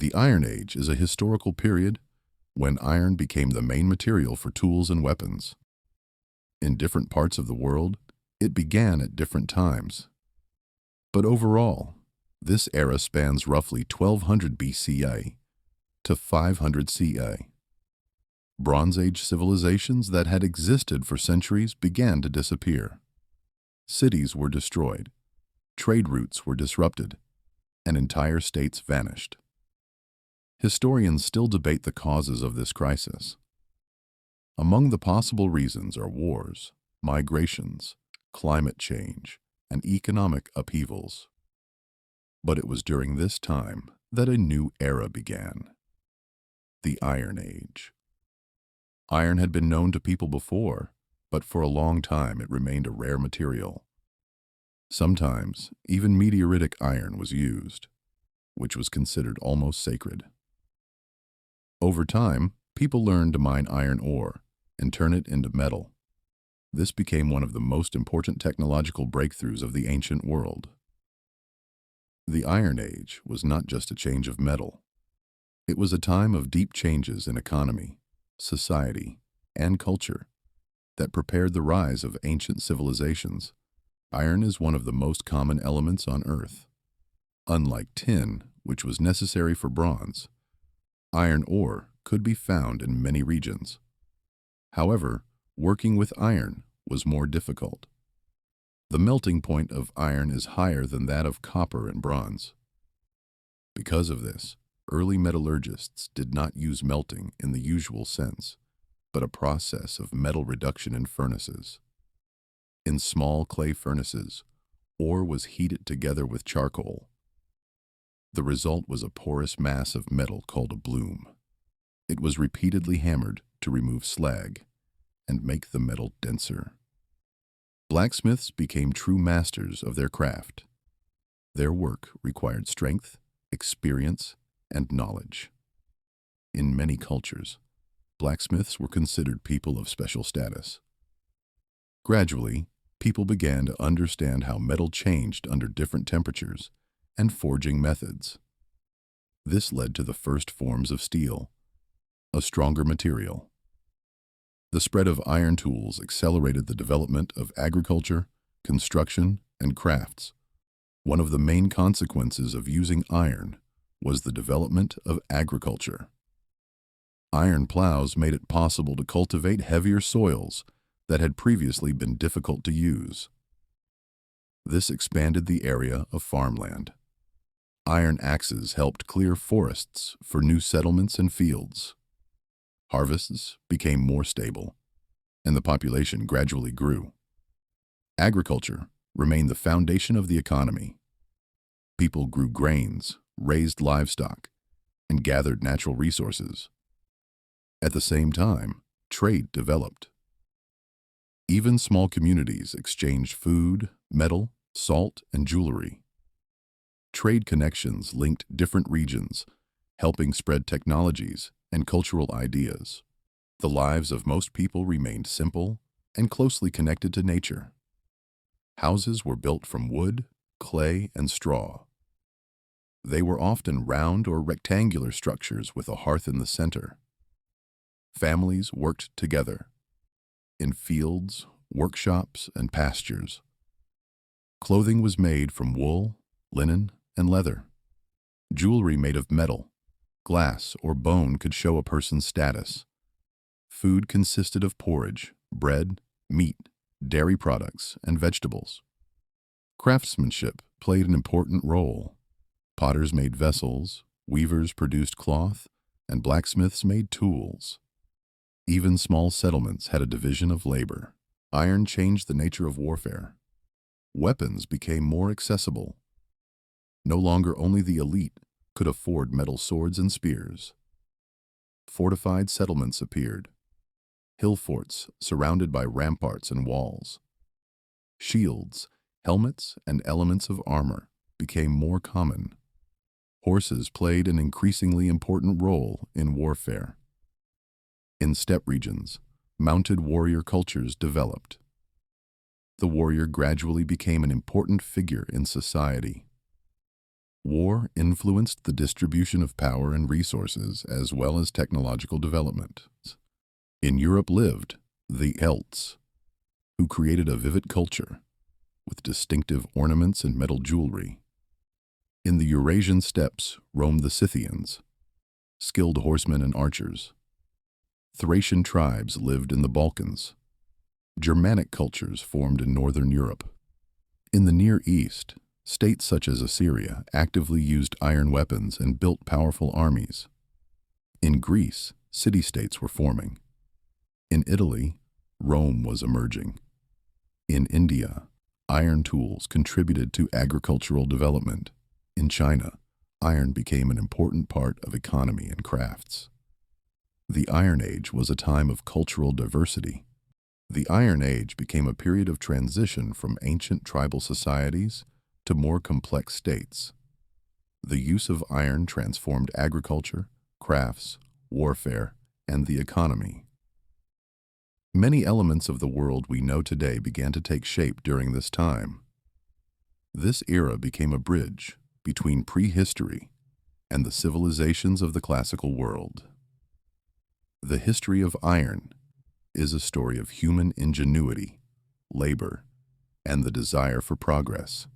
The Iron Age is a historical period when iron became the main material for tools and weapons. In different parts of the world, it began at different times. But overall, this era spans roughly 1200 BCA to 500 CA. Bronze Age civilizations that had existed for centuries began to disappear. Cities were destroyed, trade routes were disrupted, and entire states vanished. Historians still debate the causes of this crisis. Among the possible reasons are wars, migrations, climate change, and economic upheavals. But it was during this time that a new era began: the Iron Age. Iron had been known to people before, but for a long time it remained a rare material. Sometimes, even meteoritic iron was used, which was considered almost sacred. Over time, people learned to mine iron ore and turn it into metal. This became one of the most important technological breakthroughs of the ancient world. The Iron Age was not just a change of metal. It was a time of deep changes in economy, society, and culture that prepared the rise of ancient civilizations. Iron is one of the most common elements on Earth. Unlike tin, which was necessary for bronze, iron ore could be found in many regions. However, working with iron was more difficult. The melting point of iron is higher than that of copper and bronze. Because of this, early metallurgists did not use melting in the usual sense, but a process of metal reduction in furnaces. In small clay furnaces, ore was heated together with charcoal. The result was a porous mass of metal called a bloom. It was repeatedly hammered to remove slag and make the metal denser. Blacksmiths became true masters of their craft. Their work required strength, experience, and knowledge. In many cultures, blacksmiths were considered people of special status. Gradually, people began to understand how metal changed under different temperatures and forging methods. This led to the first forms of steel, a stronger material. The spread of iron tools accelerated the development of agriculture, construction, and crafts. One of the main consequences of using iron was the development of agriculture. Iron plows made it possible to cultivate heavier soils that had previously been difficult to use. This expanded the area of farmland. Iron axes helped clear forests for new settlements and fields. Harvests became more stable, and the population gradually grew. Agriculture remained the foundation of the economy. People grew grains, raised livestock, and gathered natural resources. At the same time, trade developed. Even small communities exchanged food, metal, salt, and jewelry. Trade connections linked different regions, helping spread technologies and cultural ideas. The lives of most people remained simple and closely connected to nature. Houses were built from wood, clay, and straw. They were often round or rectangular structures with a hearth in the center. Families worked together in fields, workshops, and pastures. Clothing was made from wool, linen, and leather. Jewelry made of metal, glass, or bone could show a person's status. Food consisted of porridge, bread, meat, dairy products, and vegetables. Craftsmanship played an important role. Potters made vessels, weavers produced cloth, and blacksmiths made tools. Even small settlements had a division of labor. Iron changed the nature of warfare. Weapons became more accessible. No longer only the elite could afford metal swords and spears. Fortified settlements appeared. Hill forts surrounded by ramparts and walls. Shields, helmets, and elements of armor became more common. Horses played an increasingly important role in warfare. In steppe regions, mounted warrior cultures developed. The warrior gradually became an important figure in society. War influenced the distribution of power and resources as well as technological development. In Europe lived the Celts, who created a vivid culture with distinctive ornaments and metal jewelry. In the Eurasian steppes roamed the Scythians, skilled horsemen and archers. Thracian tribes lived in the Balkans. Germanic cultures formed in northern Europe. In the Near East, states such as Assyria actively used iron weapons and built powerful armies. In Greece, city-states were forming. In Italy, Rome was emerging. In India, iron tools contributed to agricultural development. In China, iron became an important part of economy and crafts. The Iron Age was a time of cultural diversity. The Iron Age became a period of transition from ancient tribal societies to more complex states. The use of iron transformed agriculture, crafts, warfare, and the economy. Many elements of the world we know today began to take shape during this time. This era became a bridge between prehistory and the civilizations of the classical world. The history of iron is a story of human ingenuity, labor, and the desire for progress.